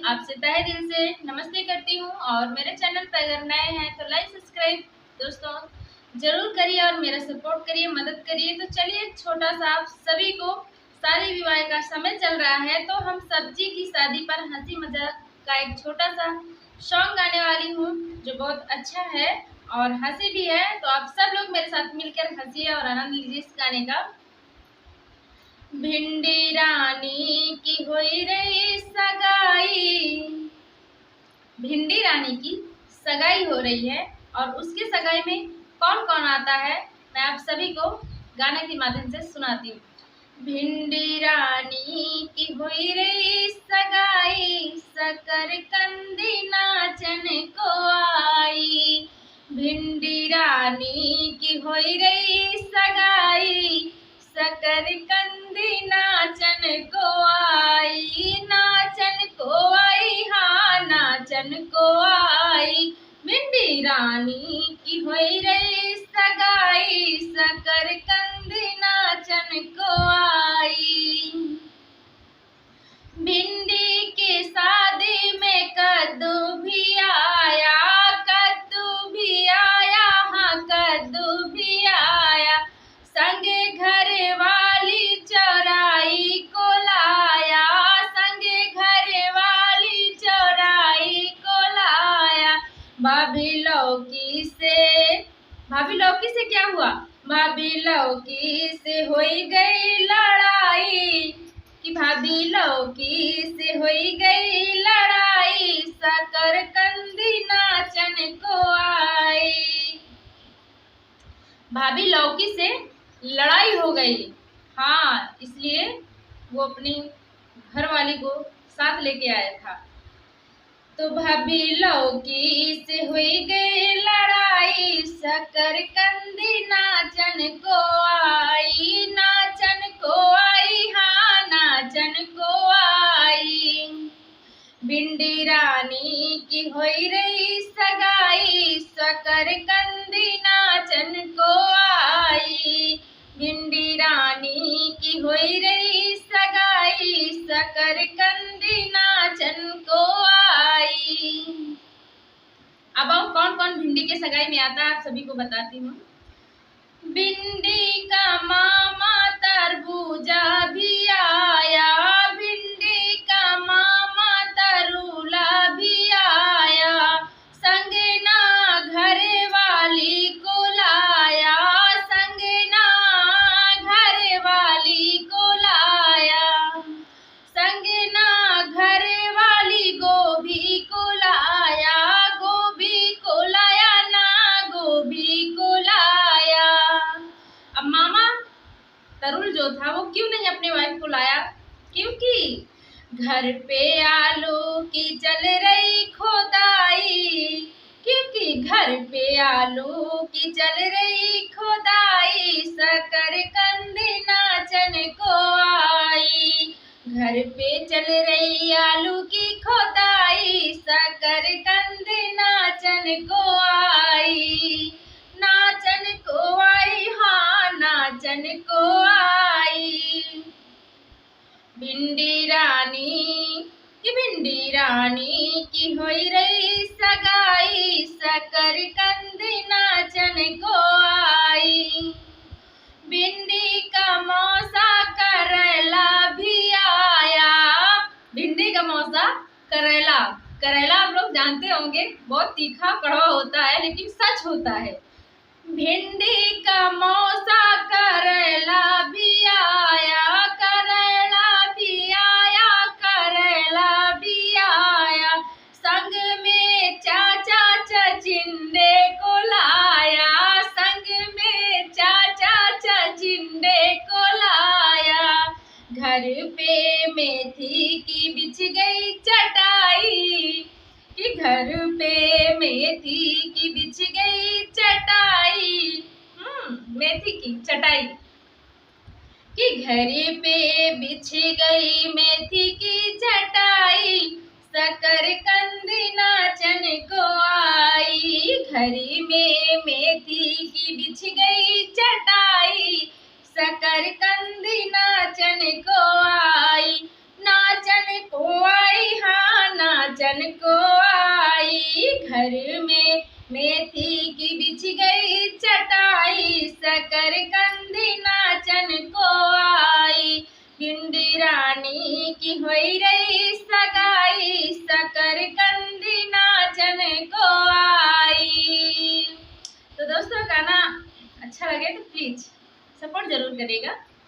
आपसे तहे दिल से नमस्ते करती हूँ। और मेरे चैनल पर अगर नए हैं तो लाइक सब्सक्राइब दोस्तों जरूर करिए और मेरा सपोर्ट करिए, मदद करिए। तो चलिए, छोटा सा आप सभी को शादी विवाह का समय चल रहा है तो हम सब्जी की शादी पर हंसी मजाक का एक छोटा सा सॉन्ग गाने वाली हूँ जो बहुत अच्छा है और हंसी भी है। तो आप सब लोग मेरे साथ मिलकर हंसिए और आनंद लीजिए इस गाने का। भिंडी रानी की होई रही सगाई, भिंडी रानी की सगाई हो रही है और उसकी सगाई में कौन कौन आता है मैं आप सभी को गाने के माध्यम से सुनाती हूँ। भिंडी रानी की हुई रही सगाई, सकर कंदी नाचन को आई। भिंडी रानी की हुई रही सगाई, सकर कंदी नाचन को आई। नाचन को आई, हाँ नाचन को आई। भिंडी रानी की हुई रही सगाई, सकर कंदी नाचन को आई। भिंडी के शादी में कद्दू भी आया, कद्दू भी आया, हाँ कद्दू भी आया। संगे घर वाली चौराई को लाया, संगे घर वाली चौराई को लाया। भाभी लौकी से क्या हुआ? भाभी लौकी से होई गई लड़ाई, कि भाभी लौकी से होई गई लड़ाई। सकर कंदी नाचन को आई। भाभी लौकी से लड़ाई हो गई, हाँ इसलिए वो अपनी घरवाली को साथ लेके आया था। तो भाभी लौकी से हुई गई लड़ाई, सकर कंदी नाचन को आई। नाचन को आई, हाँ नाचन को आई। भिंडी रानी की हुई रही सगाई, सकर कंदी नाचन को आई। भिंडी रानी की हुई रही सगाई, सकर कंदी नाचन को आई। अब आओ कौन कौन भिंडी के सगाई में आता है आप सभी को बताती हूँ। भिंडी का मामा तरबूजा भी आया, भिंडी का मामा तरूला भी आया। संगे ना घर वाली को लाया, संगे ना घर वाली को लाया। संगे ना घर वाली गोभी को लाया, गोभी को लाया ना गोभी को लाया। अब मामा तरुल जो था वो क्यों नहीं अपने वाइफ को लाया? क्योंकि घर पे आलू की चल रही खोदाई, क्योंकि घर पे आलू की चल रही खोदाई। सकर कंदी नाचन को आई। घर पे चल रही आलू की खोदाई, सकर कंदी नाचन को आई। नाचन को आई, हाँ नाचन को आई। भिंडी रानी की होई रही सगाई, सकर कंदी नाचन को आई। भिंडी का मौसा करेला भी आया, भिंडी का मौसा करेला। करेला आप लोग जानते होंगे बहुत तीखा कड़वा होता है लेकिन सच होता है। भिंडी का मौसा करेला भी आया, करेला भी आया, करेला भी आया। संग में चाचा चिंडे को लाया, संग में चाचा चिंडे को लाया। घर पे मेथी की बिछ गई चटाई, कि घर पे मेथी की बिछ गई चटाई। मेथी की चटाई, कि घर पे बिछ गई मेथी की चटाई। सकर कंदी नाचन को आई। घर में मेथी की बिछ गई चटाई, सकर कंदी नाचन को आई। नाचन को आई, हाँ नाचन को आई। घर में मेथी की बिछ गई चटाई, शकरकंदी नाचन को आई। भिंडी रानी की होई रही सगाई, शकरकंदी नाचन को आई। तो दोस्तों गाना अच्छा लगे तो प्लीज सपोर्ट जरूर करिएगा।